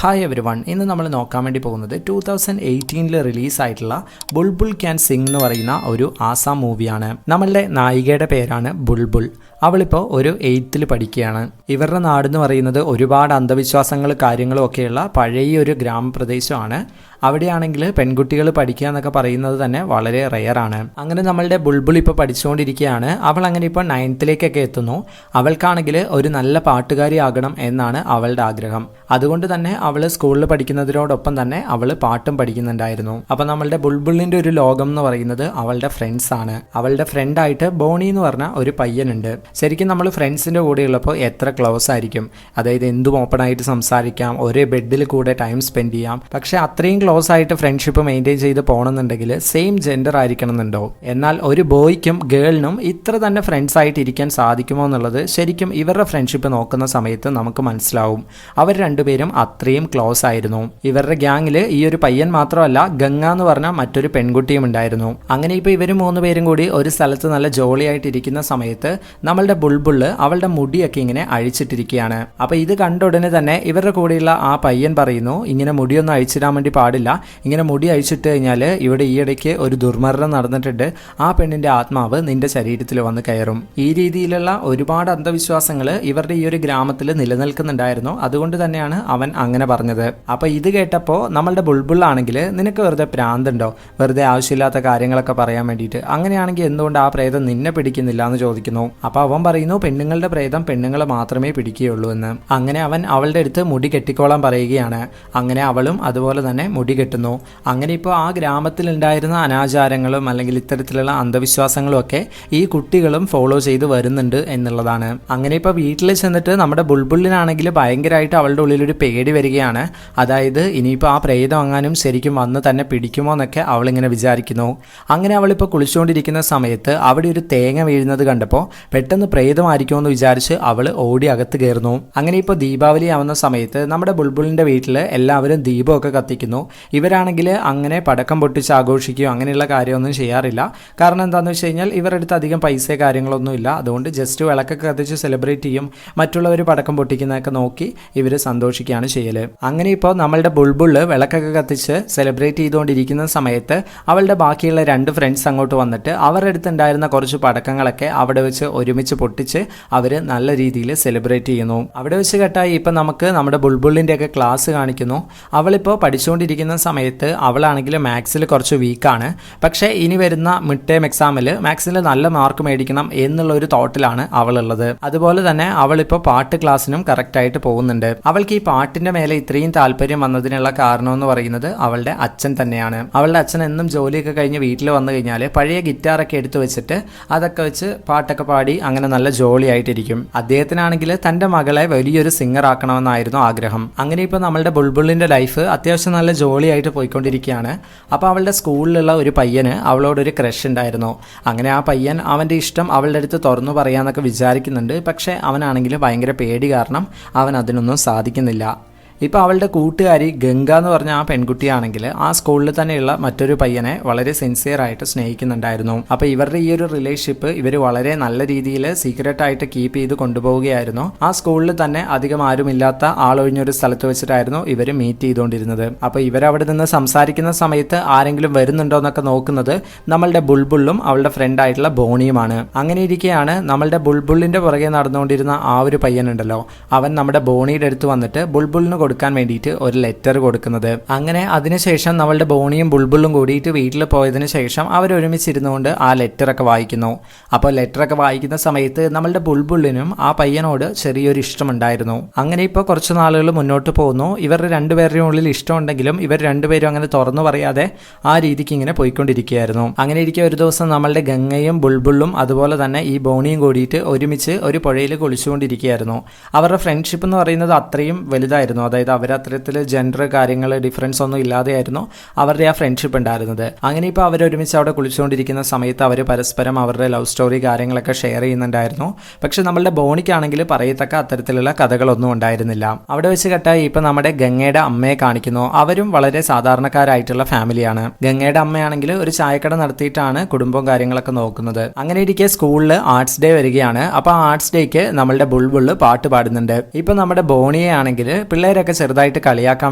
Hi every one. ഇന്ന് നമ്മൾ നോക്കാൻ വേണ്ടി പോകുന്നത് 2018 റിലീസായിട്ടുള്ള ബുൾബുൾ ക്യാൻ സിംഗ് എന്ന് പറയുന്ന ഒരു ആസാം മൂവിയാണ്. നമ്മളുടെ നായികയുടെ പേരാണ് ബുൾബുൾ. അവളിപ്പോൾ ഒരു 8th പഠിക്കുകയാണ്. ഇവരുടെ നാടെന്ന് പറയുന്നത് ഒരുപാട് അന്ധവിശ്വാസങ്ങൾ കാര്യങ്ങളും ഒക്കെയുള്ള പഴയ ഒരു ഗ്രാമപ്രദേശമാണ്. അവിടെയാണെങ്കിൽ പെൺകുട്ടികൾ പഠിക്കുക എന്നൊക്കെ പറയുന്നത് തന്നെ വളരെ റെയറാണ്. അങ്ങനെ നമ്മളുടെ ബുൾബുൾ ഇപ്പോൾ പഠിച്ചുകൊണ്ടിരിക്കുകയാണ്. അവൾ അങ്ങനെ ഇപ്പോൾ 9th എത്തുന്നു. അവൾക്കാണെങ്കിൽ ഒരു നല്ല പാട്ടുകാരി ആകണം എന്നാണ് അവളുടെ ആഗ്രഹം. അതുകൊണ്ട് തന്നെ അവൾ സ്കൂളിൽ പഠിക്കുന്നതിനോടൊപ്പം തന്നെ അവൾ പാട്ടും പഠിക്കുന്നുണ്ടായിരുന്നു. അപ്പോൾ നമ്മളുടെ ബുൾബുളിൻ്റെ ഒരു ലോകം എന്ന് പറയുന്നത് അവളുടെ ഫ്രണ്ട്സ് ആണ്. അവളുടെ ഫ്രണ്ടായിട്ട് ബോണി എന്ന് പറഞ്ഞ ഒരു പയ്യനുണ്ട്. ശരിക്കും നമ്മൾ ഫ്രണ്ട്സിൻ്റെ കൂടെ ഉള്ളപ്പോൾ എത്ര ക്ലോസ് ആയിരിക്കും, അതായത് എന്തും ഓപ്പണായിട്ട് സംസാരിക്കാം, ഒരേ ബെഡിൽ കൂടെ ടൈം സ്പെൻഡ് ചെയ്യാം. പക്ഷേ അത്രയും ക്ലോസ് ആയിട്ട് ഫ്രണ്ട്ഷിപ്പ് മെയിൻറ്റെയിൻ ചെയ്ത് പോകണമെന്നുണ്ടെങ്കിൽ സെയിം ജെൻഡർ ആയിരിക്കണം എന്നുണ്ടോ? എന്നാൽ ഒരു ബോയ്ക്കും ഗേളിനും ഇത്ര തന്നെ ഫ്രണ്ട്സ് ആയിട്ട് ഇരിക്കാൻ സാധിക്കുമോ എന്നുള്ളത് ശരിക്കും ഇവരുടെ ഫ്രണ്ട്ഷിപ്പ് നോക്കുന്ന സമയത്ത് നമുക്ക് മനസ്സിലാവും. അവർ രണ്ടുപേരും അത്രയും ക്ലോസ് ആയിരുന്നു. ഇവരുടെ ഗ്യാങ്ങിൽ ഈ ഒരു പയ്യൻ മാത്രമല്ല, ഗംഗ എന്ന് പറഞ്ഞ മറ്റൊരു പെൺകുട്ടിയും ഉണ്ടായിരുന്നു. അങ്ങനെ ഇപ്പോൾ ഇവർ 3 പേരും കൂടി ഒരു സ്ഥലത്ത് നല്ല ജോളിയായിട്ട് ഇരിക്കുന്ന സമയത്ത് നമ്മളുടെ ബുൾബുള് അവളുടെ മുടിയൊക്കെ ഇങ്ങനെ അഴിച്ചിട്ടിരിക്കുകയാണ്. അപ്പോൾ ഇത് കണ്ട ഉടനെ തന്നെ ഇവരുടെ കൂടെയുള്ള ആ പയ്യൻ പറയുന്നു, ഇങ്ങനെ മുടിയൊന്നും അഴിച്ചിടാൻ വേണ്ടി പാടില്ല, ഇങ്ങനെ മുടി അഴിച്ചിട്ട് കഴിഞ്ഞാൽ ഇവിടെ ഈയിടയ്ക്ക് ഒരു ദുർമരണം നടന്നിട്ടുണ്ട്, ആ പെണ്ണിന്റെ ആത്മാവ് നിന്റെ ശരീരത്തിൽ വന്ന് കയറും. ഈ രീതിയിലുള്ള ഒരുപാട് അന്ധവിശ്വാസങ്ങൾ ഇവരുടെ ഈ ഒരു ഗ്രാമത്തിൽ നിലനിൽക്കുന്നുണ്ടായിരുന്നു. അതുകൊണ്ട് തന്നെയാണ് അവൻ അങ്ങനെ പറഞ്ഞത്. അപ്പോൾ ഇത് കേട്ടപ്പോൾ നമ്മളുടെ ബുൾബുള്ളാണെങ്കിൽ, നിനക്ക് വെറുതെ പ്രാന്തുണ്ടോ, വെറുതെ ആവശ്യമില്ലാത്ത കാര്യങ്ങളൊക്കെ പറയാൻ വേണ്ടിയിട്ട്, അങ്ങനെയാണെങ്കിൽ എന്തുകൊണ്ട് ആ പ്രേതം നിന്നെ പിടിക്കുന്നില്ല എന്ന് ചോദിക്കുന്നു. അപ്പോൾ അവൻ പറയുന്നു, പെണ്ണുങ്ങളുടെ പ്രേതം പെണ്ണുങ്ങളെ മാത്രമേ പിടിക്കുകയുള്ളൂ എന്ന്. അങ്ങനെ അവൻ അവളുടെ അടുത്ത് മുടി കെട്ടിക്കോളാൻ പറയുകയാണ്. അങ്ങനെ അവളും അതുപോലെ തന്നെ മുടി കെട്ടുന്നു. അങ്ങനെ ഇപ്പോൾ ആ ഗ്രാമത്തിൽ ഉണ്ടായിരുന്ന അനാചാരങ്ങളും അല്ലെങ്കിൽ ഇത്തരത്തിലുള്ള അന്ധവിശ്വാസങ്ങളും ഒക്കെ ഈ കുട്ടികളും ഫോളോ ചെയ്ത് വരുന്നുണ്ട് എന്നുള്ളതാണ്. അങ്ങനെ ഇപ്പോൾ വീട്ടിൽ ചെന്നിട്ട് നമ്മുടെ ബുൾബുളിനാണെങ്കിൽ ഭയങ്കരമായിട്ട് അവളുടെ ഉള്ളിലൊരു പേടി വരികയാണ്. അതായത് ഇനിയിപ്പോൾ ആ പ്രേതം അങ്ങാനും ശരിക്കും വന്ന് തന്നെ പിടിക്കുമോ എന്നൊക്കെ അവളിങ്ങനെ വിചാരിക്കുന്നു. അങ്ങനെ അവളിപ്പോൾ കുളിച്ചുകൊണ്ടിരിക്കുന്ന സമയത്ത് അവിടെ ഒരു തേങ്ങ വീഴുന്നത് കണ്ടപ്പോൾ പെട്ടെന്ന് പ്രേതമായിരിക്കുമോ എന്ന് വിചാരിച്ച് അവൾ ഓടി അകത്ത് കയറുന്നു. അങ്ങനെ ഇപ്പോൾ ദീപാവലി ആവുന്ന സമയത്ത് നമ്മുടെ ബുൾബുളിൻ്റെ വീട്ടിൽ എല്ലാവരും ദീപമൊക്കെ കത്തിക്കുന്നു. ഇവരാണെങ്കിൽ അങ്ങനെ പടക്കം പൊട്ടിച്ച് ആഘോഷിക്കുകയോ അങ്ങനെയുള്ള കാര്യമൊന്നും ചെയ്യാറില്ല. കാരണം എന്താണെന്ന് വെച്ച് കഴിഞ്ഞാൽ ഇവരുടെ അടുത്ത് അധികം പൈസ കാര്യങ്ങളൊന്നും ഇല്ല. അതുകൊണ്ട് ജസ്റ്റ് വിളക്കൊക്കെ കത്തിച്ച് സെലിബ്രേറ്റ് ചെയ്യും. മറ്റുള്ളവർ പടക്കം പൊട്ടിക്കുന്നതൊക്കെ നോക്കി ഇവർ സന്തോഷിക്കുകയാണ് ചെയ്യൽ. അങ്ങനെ ഇപ്പോൾ നമ്മളുടെ ബുൾബുള് വിളക്കൊക്കെ കത്തിച്ച് സെലിബ്രേറ്റ് ചെയ്തുകൊണ്ടിരിക്കുന്ന സമയത്ത് അവളുടെ ബാക്കിയുള്ള 2 ഫ്രണ്ട്സ് അങ്ങോട്ട് വന്നിട്ട് അവരുടെ അടുത്തുണ്ടായിരുന്ന കുറച്ച് പടക്കങ്ങളൊക്കെ അവിടെ വെച്ച് ഒരുമിച്ച് പൊട്ടിച്ച് അവർ നല്ല രീതിയിൽ സെലിബ്രേറ്റ് ചെയ്യുന്നു. അവിടെ വെച്ച് കേട്ടായി ഇപ്പം നമുക്ക് നമ്മുടെ ബുൾബുളിൻ്റെ ഒക്കെ ക്ലാസ് കാണിക്കുന്നു. അവളിപ്പോൾ പഠിച്ചുകൊണ്ടിരിക്കുന്ന സമയത്ത് അവളാണെങ്കിൽ മാത്സിൽ കുറച്ച് വീക്കാണ്. പക്ഷേ ഇനി വരുന്ന മിഡ് ടേം എക്സാമിൽ മാത്സിൽ നല്ല മാർക്ക് മേടിക്കണം എന്നുള്ള ഒരു തോട്ടിലാണ് അവളുള്ളത്. അതുപോലെ തന്നെ അവളിപ്പോൾ പാട്ട് ക്ലാസ്സിനും കറക്റ്റായിട്ട് പോകുന്നുണ്ട്. അവൾക്ക് ഈ പാട്ടിൻ്റെ മേലെ ഇത്രയും താല്പര്യം വന്നതിനുള്ള കാരണം എന്ന് പറയുന്നത് അവളുടെ അച്ഛൻ തന്നെയാണ്. അവളുടെ അച്ഛൻ എന്നും ജോലിയൊക്കെ കഴിഞ്ഞ് വീട്ടിൽ വന്നു കഴിഞ്ഞാൽ പഴയ ഗിറ്റാറൊക്കെ എടുത്തു വെച്ചിട്ട് അതൊക്കെ വെച്ച് പാട്ടൊക്കെ പാടി അങ്ങനെ നല്ല ജോളിയായിട്ടിരിക്കും. അദ്ദേഹത്തിനാണെങ്കിൽ തൻ്റെ മകളെ വലിയൊരു സിംഗർ ആക്കണമെന്നായിരുന്നു ആഗ്രഹം. അങ്ങനെ ഇപ്പോൾ നമ്മളുടെ ബുൾബുളിൻ്റെ ലൈഫ് അത്യാവശ്യം നല്ല ജോളിയായിട്ട് പോയിക്കൊണ്ടിരിക്കുകയാണ്. അപ്പോൾ അവളുടെ സ്കൂളിലുള്ള ഒരു പയ്യന് അവളോടൊരു ക്രഷ് ഉണ്ടായിരുന്നു. അങ്ങനെ ആ പയ്യൻ അവൻ്റെ ഇഷ്ടം അവളുടെ അടുത്ത് തുറന്നു പറയാമെന്നൊക്കെ വിചാരിക്കുന്നുണ്ട്. പക്ഷേ അവനാണെങ്കിൽ ഭയങ്കര പേടി കാരണം അവൻ അതിനൊന്നും സാധിക്കുന്നില്ല. ഇപ്പോൾ അവളുടെ കൂട്ടുകാരി ഗംഗ എന്ന് പറഞ്ഞ ആ പെൺകുട്ടിയാണെങ്കിൽ ആ സ്കൂളിൽ തന്നെയുള്ള മറ്റൊരു പയ്യനെ വളരെ സിൻസിയറായിട്ട് സ്നേഹിക്കുന്നുണ്ടായിരുന്നു. അപ്പോൾ ഇവരുടെ ഈ ഒരു റിലേഷൻഷിപ്പ് ഇവർ വളരെ നല്ല രീതിയിൽ സീക്രട്ടായിട്ട് കീപ്പ് ചെയ്ത് കൊണ്ടുപോവുകയായിരുന്നു. ആ സ്കൂളിൽ തന്നെ അധികം ആരുമില്ലാത്ത ആളൊഴിഞ്ഞൊരു സ്ഥലത്ത് വെച്ചിട്ടായിരുന്നു ഇവർ മീറ്റ് ചെയ്തുകൊണ്ടിരുന്നത്. അപ്പോൾ ഇവരവിടെ നിന്ന് സംസാരിക്കുന്ന സമയത്ത് ആരെങ്കിലും വരുന്നുണ്ടോ എന്നൊക്കെ നോക്കുന്നത് നമ്മളുടെ ബുൾബുളും അവളുടെ ഫ്രണ്ടായിട്ടുള്ള ബോണിയുമാണ്. അങ്ങനെ ഇരിക്കെയാണ് നമ്മളുടെ ബുൾബുളിൻ്റെ പുറകെ നടന്നുകൊണ്ടിരുന്ന ആ ഒരു പയ്യനുണ്ടല്ലോ, അവൻ നമ്മുടെ ബോണിയുടെ അടുത്ത് വന്നിട്ട് ബുൾബുളിന് കൊടുക്കാൻ വേണ്ടിയിട്ട് ഒരു ലെറ്റർ കൊടുക്കുന്നത്. അങ്ങനെ അതിനുശേഷം നമ്മളുടെ ബോണിയും ബുൾബുളും കൂടിയിട്ട് വീട്ടിൽ പോയതിനു ശേഷം അവരൊരുമിച്ചിരുന്നുകൊണ്ട് ആ ലെറ്ററൊക്കെ വായിക്കുന്നു. അപ്പോൾ ലെറ്ററൊക്കെ വായിക്കുന്ന സമയത്ത് നമ്മളുടെ ബുൾബുളിനും ആ പയ്യനോട് ചെറിയൊരു ഇഷ്ടമുണ്ടായിരുന്നു. അങ്ങനെ ഇപ്പോൾ കുറച്ച് നാളുകൾ മുന്നോട്ട് പോകുന്നു. ഇവരുടെ 2 പേരുടെയും ഉള്ളിൽ ഇഷ്ടമുണ്ടെങ്കിലും ഇവർ 2 പേരും അങ്ങനെ തുറന്നു പറയാതെ ആ രീതിക്ക് ഇങ്ങനെ പോയിക്കൊണ്ടിരിക്കുകയായിരുന്നു. അങ്ങനെ ഇരിക്കെ ഒരു ദിവസം നമ്മളുടെ ഗംഗയും ബുൾബുളും അതുപോലെ തന്നെ ഈ ബോണിയും കൂടിയിട്ട് ഒരുമിച്ച് ഒരു പുഴയിൽ കുളിച്ചുകൊണ്ടിരിക്കുകയായിരുന്നു. അവരുടെ ഫ്രണ്ട്ഷിപ്പ് എന്ന് പറയുന്നത് അത്രയും വലുതായിരുന്നു. അതായത് അവരത്തരത്തിൽ ജെൻഡർ കാര്യങ്ങൾ ഡിഫറൻസ് ഒന്നും ഇല്ലാതെയായിരുന്നു അവരുടെ ആ ഫ്രണ്ട്ഷിപ്പ് ഉണ്ടായിരുന്നത്. അങ്ങനെ ഇപ്പോൾ അവരൊരുമിച്ച് അവിടെ കുളിച്ചുകൊണ്ടിരിക്കുന്ന സമയത്ത് അവർ പരസ്പരം അവരുടെ ലവ് സ്റ്റോറി കാര്യങ്ങളൊക്കെ ഷെയർ ചെയ്യുന്നുണ്ടായിരുന്നു. പക്ഷെ നമ്മളുടെ ബോണിക്കാണെങ്കിൽ പറയത്തക്ക അത്തരത്തിലുള്ള കഥകളൊന്നും ഉണ്ടായിരുന്നില്ല. അവിടെ വെച്ച് കേട്ടാൽ ഇപ്പം നമ്മുടെ ഗംഗയുടെ അമ്മയെ കാണിക്കുന്നു. അവരും വളരെ സാധാരണക്കാരായിട്ടുള്ള ഫാമിലിയാണ്. ഗംഗയുടെ അമ്മയാണെങ്കിൽ ഒരു ചായക്കട നടത്തിയിട്ടാണ് കുടുംബവും കാര്യങ്ങളൊക്കെ നോക്കുന്നത്. അങ്ങനെ ഇരിക്കെ സ്കൂളിൽ ആർട്സ് ഡേ വരികയാണ്. അപ്പോൾ ആ ആർട്സ് ഡേക്ക് നമ്മളുടെ ബുൾബുൾ പാട്ട് പാടുന്നുണ്ട്. ഇപ്പം നമ്മുടെ ബോണിയെ ആണെങ്കിൽ പിള്ളേരൊക്കെ ഇവരൊക്കെ ചെറുതായിട്ട് കളിയാക്കാൻ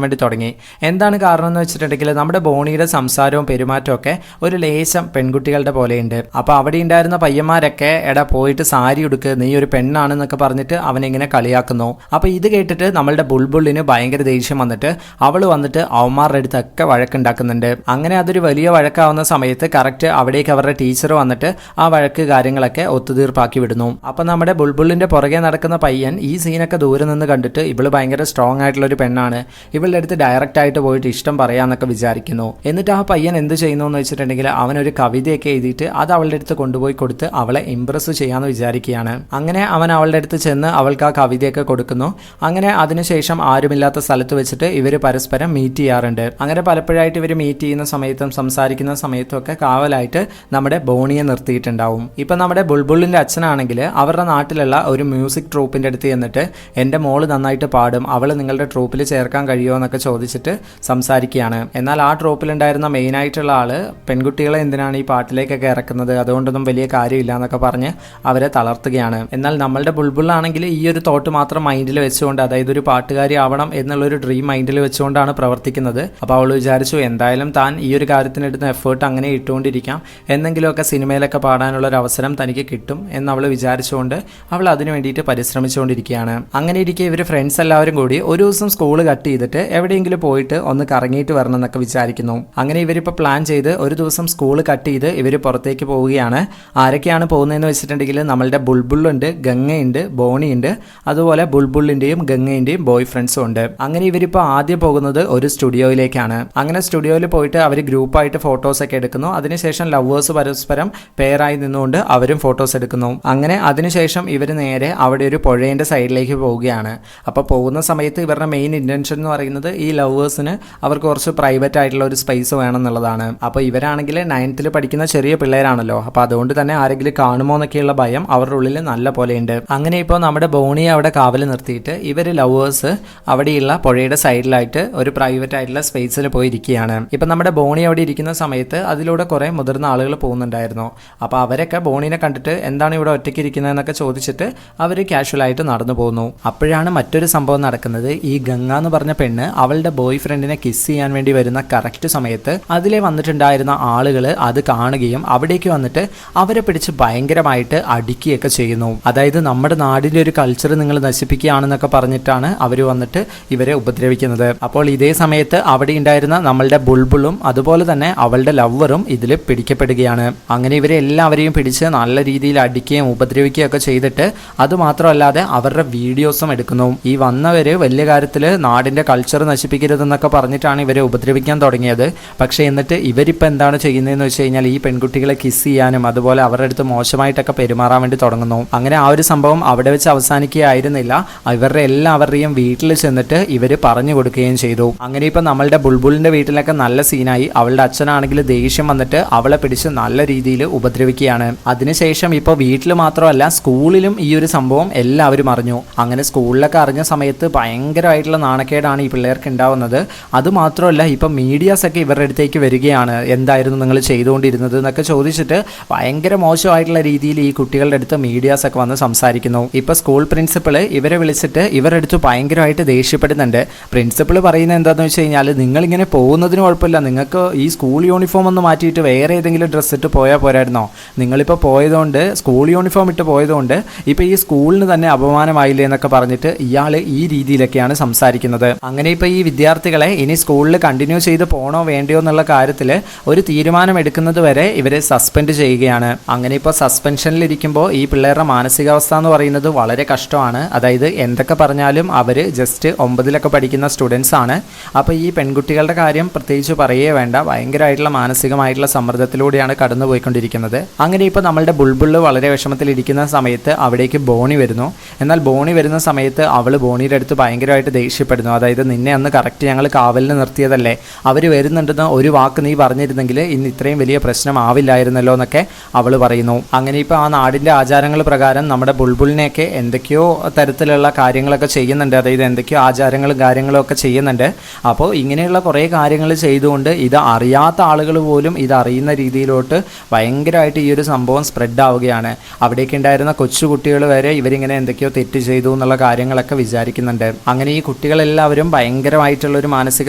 വേണ്ടി തുടങ്ങി. എന്താണ് കാരണം എന്ന് വെച്ചിട്ടുണ്ടെങ്കിൽ നമ്മുടെ ബോണിയുടെ സംസാരവും പെരുമാറ്റവും ഒക്കെ ഒരു ലേശം പെൺകുട്ടികളുടെ പോലെയുണ്ട്. അപ്പോൾ അവിടെ ഉണ്ടായിരുന്ന പയ്യന്മാരൊക്കെ എടാ പോയിട്ട് സാരി ഉടുക്ക്, നീ ഒരു പെണ്ണാണെന്നൊക്കെ പറഞ്ഞിട്ട് അവനിങ്ങനെ കളിയാക്കുന്നു. അപ്പോൾ ഇത് കേട്ടിട്ട് നമ്മളുടെ ബുൾബുളിന് ഭയങ്കര ദേഷ്യം വന്നിട്ട് അവൾ വന്നിട്ട് അവന്മാരുടെ അടുത്തൊക്കെ വഴക്കുണ്ടാക്കുന്നുണ്ട്. അങ്ങനെ അതൊരു വലിയ വഴക്കാവുന്ന സമയത്ത് കറക്റ്റ് അവിടേക്ക് അവരുടെ ടീച്ചർ വന്നിട്ട് ആ വഴക്ക് കാര്യങ്ങളൊക്കെ ഒത്തുതീർപ്പാക്കി വിടുന്നു. അപ്പം നമ്മുടെ ബുൾബുളിന്റെ പുറകെ നടക്കുന്ന പയ്യൻ ഈ സീനൊക്കെ ദൂരെ നിന്ന് കണ്ടിട്ട് ഇവള് ഭയങ്കര സ്ട്രോങ് ആയിട്ടുള്ള ഒരു പെണ്ണാണ്, ഇവളുടെ അടുത്ത് ഡയറക്റ്റ് ആയിട്ട് പോയിട്ട് ഇഷ്ടം പറയാന്നൊക്കെ വിചാരിക്കുന്നു. എന്നിട്ട് ആ പയ്യൻ എന്ത് ചെയ്യുന്നു എന്ന് വെച്ചിട്ടുണ്ടെങ്കിൽ അവനൊരു കവിതയൊക്കെ എഴുതിയിട്ട് അത് അവളുടെ അടുത്ത് കൊണ്ടുപോയി കൊടുത്ത് അവളെ ഇംപ്രസ് ചെയ്യാന്ന് വിചാരിക്കുകയാണ്. അങ്ങനെ അവൻ അവളുടെ അടുത്ത് ചെന്ന് അവൾക്ക് ആ കവിതയൊക്കെ കൊടുക്കുന്നു. അങ്ങനെ അതിനുശേഷം ആരുമില്ലാത്ത സ്ഥലത്ത് വെച്ചിട്ട് ഇവർ പരസ്പരം മീറ്റ് ചെയ്യാറുണ്ട്. അങ്ങനെ പലപ്പോഴായിട്ട് ഇവർ മീറ്റ് ചെയ്യുന്ന സമയത്തും സംസാരിക്കുന്ന സമയത്തും ഒക്കെ കാവലായിട്ട് നമ്മുടെ ബോണിയെ നിർത്തിയിട്ടുണ്ടാവും. ഇപ്പം നമ്മുടെ ബുൾബുളിന്റെ അച്ഛനാണെങ്കിൽ അവരുടെ നാട്ടിലുള്ള ഒരു മ്യൂസിക് ട്രൂപ്പിന്റെ അടുത്ത് ചെന്നിട്ട് എൻ്റെ മോള് നന്നായിട്ട് പാടും, അവൾ നിങ്ങളുടെ ട്രൂപ്പിൽ ചേർക്കാൻ കഴിയുമോ എന്നൊക്കെ ചോദിച്ചിട്ട് സംസാരിക്കുകയാണ്. എന്നാൽ ആ ട്രൂപ്പിലുണ്ടായിരുന്ന മെയിനായിട്ടുള്ള ആള് പെൺകുട്ടികളെ എന്തിനാണ് ഈ പാട്ടിലേക്കൊക്കെ ഇറക്കുന്നത്, അതുകൊണ്ടൊന്നും വലിയ കാര്യമില്ല എന്നൊക്കെ പറഞ്ഞ് അവരെ തളർത്തുകയാണ്. എന്നാൽ നമ്മളുടെ ബുൾബുളാണെങ്കിൽ ഈ ഒരു തോട്ട് മാത്രം മൈൻഡിൽ വെച്ചുകൊണ്ട്, അതായത് ഒരു പാട്ടുകാരി ആവണം എന്നുള്ളൊരു ഡ്രീം മൈൻഡിൽ വെച്ചുകൊണ്ടാണ് പ്രവർത്തിക്കുന്നത്. അപ്പോൾ അവൾ വിചാരിച്ചു എന്തായാലും താൻ ഈ ഒരു കാര്യത്തിനെടുത്ത എഫേർട്ട് അങ്ങനെ ഇട്ടുകൊണ്ടിരിക്കാം, എന്തെങ്കിലുമൊക്കെ സിനിമയിലൊക്കെ പാടാനുള്ളൊരു അവസരം തനിക്ക് കിട്ടും എന്നവൾ വിചാരിച്ചുകൊണ്ട് അവൾ അതിനു വേണ്ടിയിട്ട് പരിശ്രമിച്ചുകൊണ്ടിരിക്കുകയാണ്. അങ്ങനെ ഇരിക്കെ ഇവർ ഫ്രണ്ട്സ് എല്ലാവരും കൂടി ഒരു ദിവസം സ്കൂൾ കട്ട് ചെയ്തിട്ട് എവിടെയെങ്കിലും പോയിട്ട് ഒന്ന് കറങ്ങിയിട്ട് വരണം എന്നൊക്കെ വിചാരിക്കുന്നു. അങ്ങനെ ഇവരിപ്പോൾ പ്ലാൻ ചെയ്ത് ഒരു ദിവസം സ്കൂൾ കട്ട് ചെയ്ത് ഇവർ പുറത്തേക്ക് പോവുകയാണ്. ആരൊക്കെയാണ് പോകുന്നതെന്ന് വെച്ചിട്ടുണ്ടെങ്കിൽ നമ്മളുടെ ബുൾബുളുണ്ട്, ഗംഗയുണ്ട്, ബോണിയുണ്ട്, അതുപോലെ ബുൾബുളിൻ്റെയും ഗംഗയുടെയും ബോയ് ഫ്രണ്ട്സും ഉണ്ട്. അങ്ങനെ ഇവരിപ്പോൾ ആദ്യം പോകുന്നത് ഒരു സ്റ്റുഡിയോയിലേക്കാണ്. അങ്ങനെ സ്റ്റുഡിയോയിൽ പോയിട്ട് അവർ ഗ്രൂപ്പായിട്ട് ഫോട്ടോസൊക്കെ എടുക്കുന്നു. അതിനുശേഷം ലവേഴ്സ് പരസ്പരം പെയറായി നിന്നുകൊണ്ട് അവരും ഫോട്ടോസ് എടുക്കുന്നു. അങ്ങനെ അതിനുശേഷം ഇവർ നേരെ അവിടെ ഒരു പുഴേൻ്റെ സൈഡിലേക്ക് പോവുകയാണ്. അപ്പോൾ പോകുന്ന സമയത്ത് ഇവരുടെ മെയിൻ ഇൻറ്റൻഷൻ എന്ന് പറയുന്നത് ഈ ലവേഴ്സിന് അവർക്ക് കുറച്ച് പ്രൈവറ്റ് ആയിട്ടുള്ള ഒരു സ്പേസ് വേണം എന്നുള്ളതാണ്. അപ്പോൾ ഇവരാണെങ്കിൽ 9th പഠിക്കുന്ന ചെറിയ പിള്ളേരാണല്ലോ, അപ്പോൾ അതുകൊണ്ട് തന്നെ ആരെങ്കിലും കാണുമോ എന്നൊക്കെയുള്ള ഭയം അവരുടെ ഉള്ളിൽ നല്ല പോലെയുണ്ട്. അങ്ങനെ ഇപ്പോൾ നമ്മുടെ ബോണിയെ അവിടെ കാവൽ നിർത്തിയിട്ട് ഇവർ ലവേഴ്സ് അവിടെയുള്ള പുഴയുടെ സൈഡിലായിട്ട് ഒരു പ്രൈവറ്റ് ആയിട്ടുള്ള സ്പേസിൽ പോയിരിക്കുകയാണ്. ഇപ്പം നമ്മുടെ ബോണി അവിടെ ഇരിക്കുന്ന സമയത്ത് അതിലൂടെ കുറേ മുതിർന്ന ആളുകൾ പോകുന്നുണ്ടായിരുന്നു. അപ്പോൾ അവരൊക്കെ ബോണിനെ കണ്ടിട്ട് എന്താണ് ഇവിടെ ഒറ്റയ്ക്ക് ഇരിക്കുന്നതെന്നൊക്കെ ചോദിച്ചിട്ട് അവർ കാഷ്വലായിട്ട് നടന്നു പോകുന്നു. അപ്പോഴാണ് മറ്റൊരു സംഭവം നടക്കുന്നത്. ഈ ഗംഗ എന്ന് പറഞ്ഞ പെണ്ണ് അവളുടെ ബോയ് ഫ്രണ്ടിനെ കിസ് ചെയ്യാൻ വേണ്ടി വരുന്ന കറക്റ്റ് സമയത്ത് അതിലെ വന്നിട്ടുണ്ടായിരുന്ന ആളുകൾ അത് കാണുകയും അവിടേക്ക് വന്നിട്ട് അവരെ പിടിച്ച് ഭയങ്കരമായിട്ട് അടിക്കുകയൊക്കെ ചെയ്യുന്നു. അതായത് നമ്മുടെ നാടിൻ്റെ ഒരു കൾച്ചർ നിങ്ങൾ നശിപ്പിക്കുകയാണെന്നൊക്കെ പറഞ്ഞിട്ടാണ് അവർ വന്നിട്ട് ഇവരെ ഉപദ്രവിക്കുന്നത്. അപ്പോൾ ഇതേ സമയത്ത് അവിടെ ഉണ്ടായിരുന്ന നമ്മളുടെ ബുൾബുളും അതുപോലെ തന്നെ അവളുടെ ലവറും ഇതിൽ പിടിക്കപ്പെടുകയാണ്. അങ്ങനെ ഇവരെ എല്ലാവരെയും പിടിച്ച് നല്ല രീതിയിൽ അടിക്കുകയും ഉപദ്രവിക്കുകയും ഒക്കെ ചെയ്തിട്ട് അതുമാത്രമല്ലാതെ അവരുടെ വീഡിയോസും എടുക്കുന്നു. ഈ വന്നവര് വലിയ കാര്യത്തിൽ നാടിൻ്റെ കൾച്ചർ നശിപ്പിക്കരുതെന്നൊക്കെ പറഞ്ഞിട്ടാണ് ഇവരെ ഉപദ്രവിക്കാൻ തുടങ്ങിയത്. പക്ഷേ എന്നിട്ട് ഇവരിപ്പോൾ എന്താണ് ചെയ്യുന്നതെന്ന് വെച്ച് കഴിഞ്ഞാൽ ഈ പെൺകുട്ടികളെ കിസ് ചെയ്യാനും അതുപോലെ അവരുടെ അടുത്ത് മോശമായിട്ടൊക്കെ പെരുമാറാൻ വേണ്ടി തുടങ്ങുന്നു. അങ്ങനെ ആ ഒരു സംഭവം അവിടെ വെച്ച് അവസാനിക്കുകയായിരുന്നില്ല. ഇവരുടെ എല്ലാവരുടെയും വീട്ടിൽ ചെന്നിട്ട് ഇവർ പറഞ്ഞു കൊടുക്കുകയും ചെയ്തു. അങ്ങനെ ഇപ്പം നമ്മളുടെ ബുൾബുളിൻ്റെ വീട്ടിലൊക്കെ നല്ല സീനായി. അവളുടെ അച്ഛനാണെങ്കിൽ ദേഷ്യം വന്നിട്ട് അവളെ പിടിച്ച് നല്ല രീതിയിൽ ഉപദ്രവിക്കുകയാണ്. അതിനുശേഷം ഇപ്പോൾ വീട്ടിൽ മാത്രമല്ല സ്കൂളിലും ഈ ഒരു സംഭവം എല്ലാവരും അറിഞ്ഞു. അങ്ങനെ സ്കൂളിലൊക്കെ അറിഞ്ഞ സമയത്ത് ഭയങ്കരമായിട്ടുള്ള നാണക്കേടാണ് ഈ പിള്ളേർക്ക് ഉണ്ടാവുന്നത്. അതുമാത്രമല്ല ഇപ്പം മീഡിയാസൊക്കെ ഇവരുടെ അടുത്തേക്ക് വരികയാണ്. എന്തായിരുന്നു നിങ്ങൾ ചെയ്തുകൊണ്ടിരുന്നത് എന്നൊക്കെ ചോദിച്ചിട്ട് ഭയങ്കര മോശമായിട്ടുള്ള രീതിയിൽ ഈ കുട്ടികളുടെ അടുത്ത് മീഡിയാസൊക്കെ വന്ന് സംസാരിക്കുന്നു. ഇപ്പം സ്കൂൾ പ്രിൻസിപ്പൾ ഇവരെ വിളിച്ചിട്ട് ഇവരുടെ അടുത്ത് ഭയങ്കരമായിട്ട് ദേഷ്യപ്പെടുന്നുണ്ട്. പ്രിൻസിപ്പൾ പറയുന്നത് എന്താണെന്ന് വെച്ച് കഴിഞ്ഞാൽ നിങ്ങളിങ്ങനെ പോകുന്നതിന് കുഴപ്പമില്ല, നിങ്ങൾക്ക് ഈ സ്കൂൾ യൂണിഫോം ഒന്ന് മാറ്റിയിട്ട് വേറെ ഏതെങ്കിലും ഡ്രസ്സ് ഇട്ട് പോയാൽ പോരായിരുന്നോ? നിങ്ങളിപ്പോൾ പോയതുകൊണ്ട് സ്കൂൾ യൂണിഫോം ഇട്ട് പോയതുകൊണ്ട് ഇപ്പോൾ ഈ സ്കൂളിന് തന്നെ അപമാനമായില്ലേ എന്നൊക്കെ പറഞ്ഞിട്ട് ഇയാൾ ഈ രീതിയിലൊക്കെയാണ് സംസാരിക്കുന്നത്. അങ്ങനെ ഇപ്പോൾ ഈ വിദ്യാർത്ഥികളെ ഇനി സ്കൂളിൽ കണ്ടിന്യൂ ചെയ്ത് പോകണോ വേണ്ടയോ എന്നുള്ള കാര്യത്തിൽ ഒരു തീരുമാനം എടുക്കുന്നത് വരെ ഇവരെ സസ്പെൻഡ് ചെയ്യുകയാണ്. അങ്ങനെ ഇപ്പോൾ സസ്പെൻഷനിലിരിക്കുമ്പോൾ ഈ പിള്ളേരുടെ മാനസികാവസ്ഥ എന്ന് പറയുന്നത് വളരെ കഷ്ടമാണ്. അതായത് എന്തൊക്കെ പറഞ്ഞാലും അവർ ജസ്റ്റ് 9th പഠിക്കുന്ന സ്റ്റുഡൻസ് ആണ്. അപ്പോൾ ഈ പെൺകുട്ടികളുടെ കാര്യം പ്രത്യേകിച്ച് പറയേ വേണ്ട, ഭയങ്കരമായിട്ടുള്ള മാനസികമായിട്ടുള്ള സമ്മർദ്ദത്തിലൂടെയാണ് കടന്നു പോയിക്കൊണ്ടിരിക്കുന്നത്. അങ്ങനെ ഇപ്പോൾ നമ്മളുടെ ബുൾബുൾ വളരെ വിഷമത്തിലിരിക്കുന്ന സമയത്ത് അവിടേക്ക് ബോണി വരുന്നു. എന്നാൽ ബോണി വരുന്ന സമയത്ത് അവൾ ബോണിയുടെ അടുത്ത് ഭയങ്കരമായിട്ട് ദേഷ്യപ്പെടുന്നു. അതായത് നിന്നെ അന്ന് കറക്റ്റ് ഞങ്ങൾ കാവലിന് നിർത്തിയതല്ലേ, അവർ വരുന്നുണ്ടെന്ന് ഒരു വാക്ക് നീ പറഞ്ഞിരുന്നെങ്കിൽ ഇന്ന് ഇത്രയും വലിയ പ്രശ്നമാവില്ലായിരുന്നല്ലോ എന്നൊക്കെ അവൾ പറയുന്നു. അങ്ങനെ ഇപ്പോൾ ആ നാടിൻ്റെ ആചാരങ്ങൾ പ്രകാരം നമ്മുടെ ബുൾബുളിനെയൊക്കെ എന്തൊക്കെയോ തരത്തിലുള്ള കാര്യങ്ങളൊക്കെ ചെയ്യുന്നുണ്ട്. അതായത് എന്തൊക്കെയോ ആചാരങ്ങളും കാര്യങ്ങളും ഒക്കെ ചെയ്യുന്നുണ്ട്. അപ്പോൾ ഇങ്ങനെയുള്ള കുറേ കാര്യങ്ങൾ ചെയ്തുകൊണ്ട് ഇത് അറിയാത്ത ആളുകൾ പോലും ഇത് അറിയുന്ന രീതിയിലോട്ട് ഭയങ്കരമായിട്ട് ഈ ഒരു സംഭവം സ്പ്രെഡ് ആവുകയാണ്. അവിടേക്ക് ഉണ്ടായിരുന്ന കൊച്ചു കുട്ടികൾ വരെ ഇവരിങ്ങനെ എന്തൊക്കെയോ തെറ്റ് ചെയ്തു എന്നുള്ള കാര്യങ്ങളൊക്കെ വിചാരിക്കുന്നുണ്ട്. അങ്ങനെ ഈ ഈ കുട്ടികളെല്ലാവരും ഭയങ്കരമായിട്ടുള്ളൊരു മാനസിക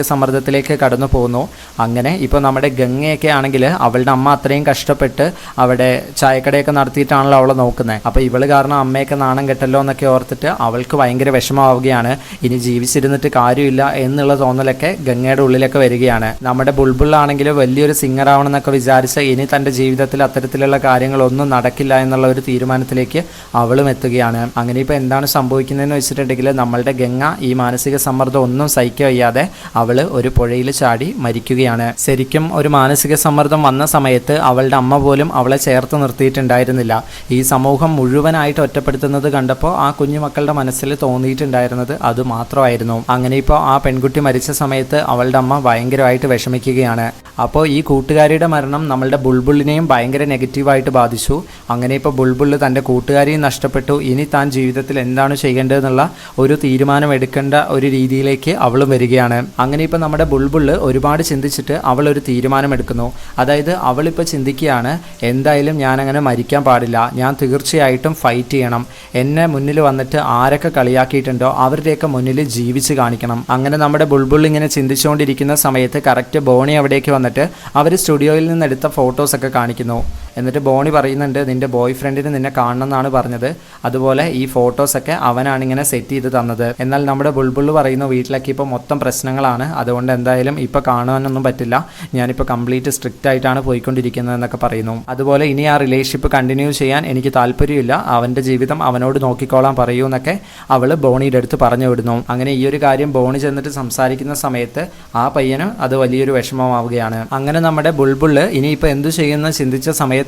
സമ്മർദ്ദത്തിലേക്ക് കടന്നു പോകുന്നു. അങ്ങനെ ഇപ്പോൾ നമ്മുടെ ഗംഗയൊക്കെ ആണെങ്കിൽ അവളുടെ അമ്മ അത്രയും കഷ്ടപ്പെട്ട് അവിടെ ചായക്കടയൊക്കെ നടത്തിയിട്ടാണല്ലോ അവളെ നോക്കുന്നത്. അപ്പോൾ ഇവൾ കാരണം അമ്മയൊക്കെ നാണം കെട്ടല്ലോ എന്നൊക്കെ ഓർത്തിട്ട് അവൾക്ക് ഭയങ്കര വിഷമമാവുകയാണ്. ഇനി ജീവിച്ചിരുന്നിട്ട് കാര്യമില്ല എന്നുള്ള തോന്നലൊക്കെ ഗംഗയുടെ ഉള്ളിലൊക്കെ വരികയാണ്. നമ്മുടെ ബുൾബുള്ളാണെങ്കിൽ വലിയൊരു സിംഗർ ആവണം എന്നൊക്കെ വിചാരിച്ച് ഇനി തൻ്റെ ജീവിതത്തിൽ അത്തരത്തിലുള്ള കാര്യങ്ങളൊന്നും നടക്കില്ല എന്നുള്ള ഒരു തീരുമാനത്തിലേക്ക് അവളും എത്തുകയാണ്. അങ്ങനെ ഇപ്പോൾ എന്താണ് സംഭവിക്കുന്നതെന്ന് വെച്ചിട്ടുണ്ടെങ്കിൽ നമ്മളുടെ ഗംഗ ഈ മാനസിക സമ്മർദ്ദം ഒന്നും സഹിക്കാൻ വയ്യാതെ അവൾ ഒരു പുഴയിൽ ചാടി മരിക്കുകയാണ്. ശരിക്കും ഒരു മാനസിക സമ്മർദ്ദം വന്ന സമയത്ത് അവളുടെ അമ്മ പോലും അവളെ ചേർത്ത് നിർത്തിയിട്ടുണ്ടായിരുന്നില്ല. ഈ സമൂഹം മുഴുവനായിട്ട് ഒറ്റപ്പെടുത്തുന്നത് കണ്ടപ്പോൾ ആ കുഞ്ഞുമക്കളുടെ മനസ്സിൽ തോന്നിയിട്ടുണ്ടായിരുന്നത് അത് മാത്രമായിരുന്നു. അങ്ങനെ ഇപ്പോൾ ആ പെൺകുട്ടി മരിച്ച സമയത്ത് അവളുടെ അമ്മ ഭയങ്കരമായിട്ട് വിഷമിക്കുകയാണ്. അപ്പോൾ ഈ കൂട്ടുകാരിയുടെ മരണം നമ്മളുടെ ബുൾബുളിനെയും ഭയങ്കര നെഗറ്റീവായിട്ട് ബാധിച്ചു. അങ്ങനെ ഇപ്പോൾ ബുൾബുൾ തൻ്റെ കൂട്ടുകാരിയും നഷ്ടപ്പെട്ടു. ഇനി താൻ ജീവിതത്തിൽ എന്താണ് ചെയ്യേണ്ടതെന്നുള്ള ഒരു തീരുമാനം എടുക്കേണ്ട ഒരു രീതിയിലേക്ക് അവളും വരികയാണ്. അങ്ങനെ ഇപ്പോൾ നമ്മുടെ ബുൾബുൾ ഒരുപാട് ചിന്തിച്ചിട്ട് അവൾ ഒരു തീരുമാനം എടുക്കുന്നു. അതായത് അവളിപ്പോൾ ചിന്തിക്കുകയാണ്, എന്തായാലും ഞാനങ്ങനെ മരിക്കാൻ പാടില്ല, ഞാൻ തീർച്ചയായിട്ടും ഫൈറ്റ് ചെയ്യണം. എന്നെ മുന്നിൽ വന്നിട്ട് ആരൊക്കെ കളിയാക്കിയിട്ടുണ്ടോ അവരുടെയൊക്കെ മുന്നിൽ ജീവിച്ച് കാണിക്കണം. അങ്ങനെ നമ്മുടെ ബുൾബുൾ ഇങ്ങനെ ചിന്തിച്ചുകൊണ്ടിരിക്കുന്ന സമയത്ത് കറക്റ്റ് ബോണി അവിടേക്ക് വന്നിട്ട് അവർ സ്റ്റുഡിയോയിൽ നിന്നെടുത്ത ഫോട്ടോസൊക്കെ കാണിക്കുന്നു. എന്നിട്ട് ബോണി പറയുന്നുണ്ട്, നിൻ്റെ ബോയ് ഫ്രണ്ടിന് നിന്നെ കാണണം എന്നാണ് പറഞ്ഞത്, അതുപോലെ ഈ ഫോട്ടോസൊക്കെ അവനാണ് ഇങ്ങനെ സെറ്റ് ചെയ്ത് തന്നത്. എന്നാൽ നമ്മുടെ ബുൾബുൾ പറയുന്നു, വീട്ടിലൊക്കെ ഇപ്പോൾ മൊത്തം പ്രശ്നങ്ങളാണ്, അതുകൊണ്ട് എന്തായാലും ഇപ്പോൾ കാണാനൊന്നും പറ്റില്ല, ഞാനിപ്പോൾ കംപ്ലീറ്റ് സ്ട്രിക്റ്റ് ആയിട്ടാണ് പോയിക്കൊണ്ടിരിക്കുന്നത് എന്നൊക്കെ പറയുന്നു. അതുപോലെ ഇനി ആ റിലേഷൻഷിപ്പ് കണ്ടിന്യൂ ചെയ്യാൻ എനിക്ക് താല്പര്യമില്ല, അവൻ്റെ ജീവിതം അവനോട് നോക്കിക്കോളാൻ പറയൂ എന്നൊക്കെ അവൾ ബോണിയുടെ അടുത്ത് പറഞ്ഞു വിടുന്നു. അങ്ങനെ ഈ ഒരു കാര്യം ബോണി ചെന്നിട്ട് സംസാരിക്കുന്ന സമയത്ത് ആ പയ്യന് അത് വലിയൊരു വിഷമമാവുകയാണ്. അങ്ങനെ നമ്മുടെ ബുൾബുൾ ഇനിയിപ്പോൾ എന്തു ചെയ്യുമെന്ന് ചിന്തിച്ച സമയത്താണ്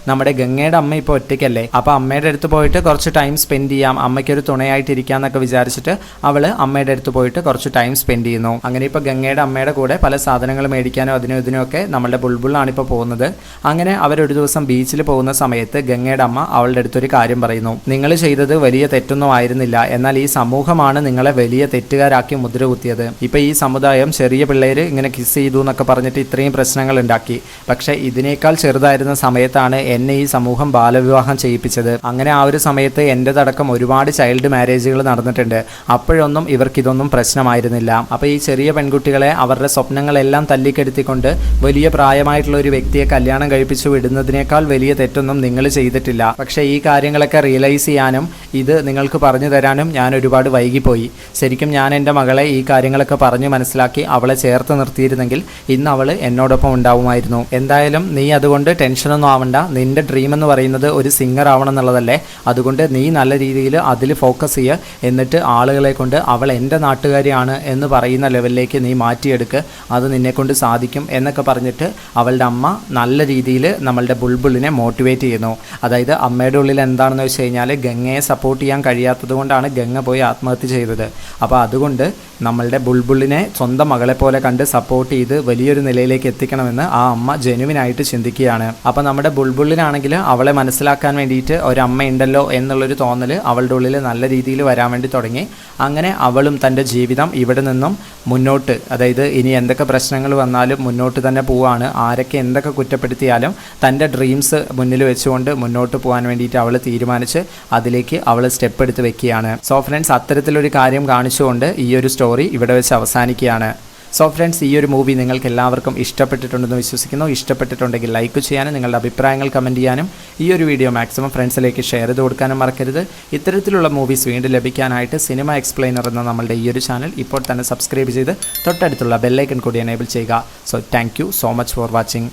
നമ്മുടെ ഗംഗയുടെ അമ്മ ഇപ്പോൾ ഒറ്റയ്ക്കല്ലേ, അപ്പോൾ അമ്മയുടെ അടുത്ത് പോയിട്ട് കുറച്ച് ടൈം സ്പെൻഡ് ചെയ്യാം, അമ്മയ്ക്കൊരു തുണയായിട്ടിരിക്കാമെന്നൊക്കെ വിചാരിച്ചിട്ട് അവൾ അമ്മയുടെ അടുത്ത് പോയിട്ട് കുറച്ച് ടൈം സ്പെൻഡ് ചെയ്യുന്നു. അങ്ങനെ ഇപ്പോൾ ഗംഗയുടെ അമ്മയുടെ കൂടെ പല സാധനങ്ങൾ മേടിക്കാനോ അതിനും ഇതിനുമൊക്കെ നമ്മുടെ ബുൾബുള്ളാണ് ഇപ്പോൾ പോകുന്നത്. അങ്ങനെ അവരൊരു ദിവസം ബീച്ചിൽ പോകുന്ന സമയത്ത് ഗംഗയുടെ അമ്മ അവളുടെ അടുത്തൊരു കാര്യം പറയുന്നു, നിങ്ങൾ ചെയ്തത് വലിയ തെറ്റൊന്നും ആയിരുന്നില്ല, എന്നാൽ ഈ സമൂഹമാണ് നിങ്ങളെ വലിയ തെറ്റുകാരാക്കി മുദ്ര കുത്തിയത്. ഇപ്പോൾ ഈ സമുദായം ചെറിയ പിള്ളേർ ഇങ്ങനെ കിസ് ചെയ്തു എന്നൊക്കെ പറഞ്ഞിട്ട് ഇത്രയും പ്രശ്നങ്ങൾ ഉണ്ടാക്കി. പക്ഷേ ഇതിനേക്കാൾ ചെറുതായിരുന്ന സമയത്താണ് എന്നെ ഈ സമൂഹം ബാലവിവാഹം ചെയ്യിപ്പിച്ചത്. അങ്ങനെ ആ ഒരു സമയത്ത് എൻ്റെതടക്കം ഒരുപാട് ചൈൽഡ് മാരേജുകൾ നടന്നിട്ടുണ്ട്. അപ്പോഴൊന്നും ഇവർക്കിതൊന്നും പ്രശ്നമായിരുന്നില്ല. അപ്പോൾ ഈ ചെറിയ പെൺകുട്ടികളെ അവരുടെ സ്വപ്നങ്ങളെല്ലാം തല്ലിക്കെടുത്തിക്കൊണ്ട് വലിയ പ്രായമായിട്ടുള്ള ഒരു വ്യക്തിയെ കല്യാണം കഴിപ്പിച്ചു വിടുന്നതിനേക്കാൾ വലിയ തെറ്റൊന്നും നിങ്ങൾ ചെയ്തിട്ടില്ല. പക്ഷേ ഈ കാര്യങ്ങളൊക്കെ റിയലൈസ് ചെയ്യാനും ഇത് നിങ്ങൾക്ക് പറഞ്ഞു തരാനും ഞാൻ ഒരുപാട് വൈകിപ്പോയി. ശരിക്കും ഞാൻ എൻ്റെ മകളെ ഈ കാര്യങ്ങളൊക്കെ പറഞ്ഞു മനസ്സിലാക്കി അവളെ ചേർത്ത് നിർത്തിയിരുന്നെങ്കിൽ ഇന്ന് അവൾ എന്നോടൊപ്പം ഉണ്ടാവുമായിരുന്നു. എന്തായാലും നീ അതുകൊണ്ട് ടെൻഷനൊന്നും ആവണ്ട, നിൻ്റെ ഡ്രീം എന്ന് പറയുന്നത് ഒരു സിംഗർ ആവണം എന്നുള്ളതല്ലേ, അതുകൊണ്ട് നീ നല്ല രീതിയിൽ അതിൽ ഫോക്കസ് ചെയ്യുക, എന്നിട്ട് ആളുകളെ കൊണ്ട് അവൾ എൻ്റെ നാട്ടുകാരിയാണ് എന്ന് പറയുന്ന ലെവലിലേക്ക് നീ മാറ്റിയെടുക്കുക, അത് നിന്നെക്കൊണ്ട് സാധിക്കും എന്നൊക്കെ പറഞ്ഞിട്ട് അവളുടെ അമ്മ നല്ല രീതിയിൽ നമ്മളുടെ ബുൾബുളിനെ മോട്ടിവേറ്റ് ചെയ്യുന്നു. അതായത് അമ്മയുടെ ഉള്ളിൽ എന്താണെന്ന് വെച്ച് കഴിഞ്ഞാൽ ഗംഗയെ സപ്പോർട്ട് ചെയ്യാൻ കഴിയാത്തത് കൊണ്ടാണ് ഗംഗ പോയി ആത്മഹത്യ ചെയ്തത്. അപ്പോൾ അതുകൊണ്ട് നമ്മളുടെ ബുൾബുളിനെ സ്വന്തം മകളെ പോലെ കണ്ട് സപ്പോർട്ട് ചെയ്ത് വലിയൊരു നിലയിലേക്ക് എത്തിക്കണമെന്ന് ആ അമ്മ ജെനുവിനായിട്ട് ചിന്തിക്കുകയാണ്. അപ്പോൾ നമ്മുടെ ബുൾബുളിനാണെങ്കിൽ അവളെ മനസ്സിലാക്കാൻ വേണ്ടിയിട്ട് ഒരമ്മ ഉണ്ടല്ലോ എന്നുള്ളൊരു തോന്നൽ അവളുടെ ഉള്ളിൽ നല്ല രീതിയിൽ വരാൻ വേണ്ടി തുടങ്ങി. അങ്ങനെ അവളും തൻ്റെ ജീവിതം ഇവിടെ നിന്നും മുന്നോട്ട്, അതായത് ഇനി എന്തൊക്കെ പ്രശ്നങ്ങൾ വന്നാലും മുന്നോട്ട് തന്നെ പോവാണ്, ആരൊക്കെ എന്തൊക്കെ കുറ്റപ്പെടുത്തിയാലും തൻ്റെ ഡ്രീംസ് മുന്നിൽ വെച്ചുകൊണ്ട് മുന്നോട്ട് പോകാൻ വേണ്ടിയിട്ട് അവൾ തീരുമാനിച്ച് അതിലേക്ക് അവൾ സ്റ്റെപ്പ് എടുത്ത് വെക്കുകയാണ്. സോ ഫ്രണ്ട്സ്, അത്തരത്തിലൊരു കാര്യം കാണിച്ചുകൊണ്ട് ഈ ഒരു സ്റ്റോറി ഇവിടെ വെച്ച് അവസാനിക്കുകയാണ്. സോ ഫ്രണ്ട്സ്, ഈ ഒരു മൂവി നിങ്ങൾക്ക് എല്ലാവർക്കും ഇഷ്ടപ്പെട്ടിട്ടുണ്ടെന്ന് വിശ്വസിക്കുന്നു. ഇഷ്ടപ്പെട്ടിട്ടുണ്ടെങ്കിൽ ലൈക്ക് ചെയ്യാനും നിങ്ങളുടെ അഭിപ്രായങ്ങൾ കമൻറ്റ് ചെയ്യാനും ഈ ഒരു വീഡിയോ മാക്സിമം ഫ്രണ്ട്സിലേക്ക് ഷെയർ ചെയ്ത് കൊടുക്കാനും മറക്കരുത്. ഇത്തരത്തിലുള്ള മൂവീസ് വീണ്ടും ലഭിക്കാനായിട്ട് സിനിമ എക്സ്പ്ലെയിനർ എന്ന നമ്മളുടെ ഈ ഒരു ചാനൽ ഇപ്പോൾ തന്നെ സബ്സ്ക്രൈബ് ചെയ്ത് തൊട്ടടുത്തുള്ള ബെല്ലൈക്കൺ കൂടി എനേബിൾ ചെയ്യുക. So thank you so much for watching.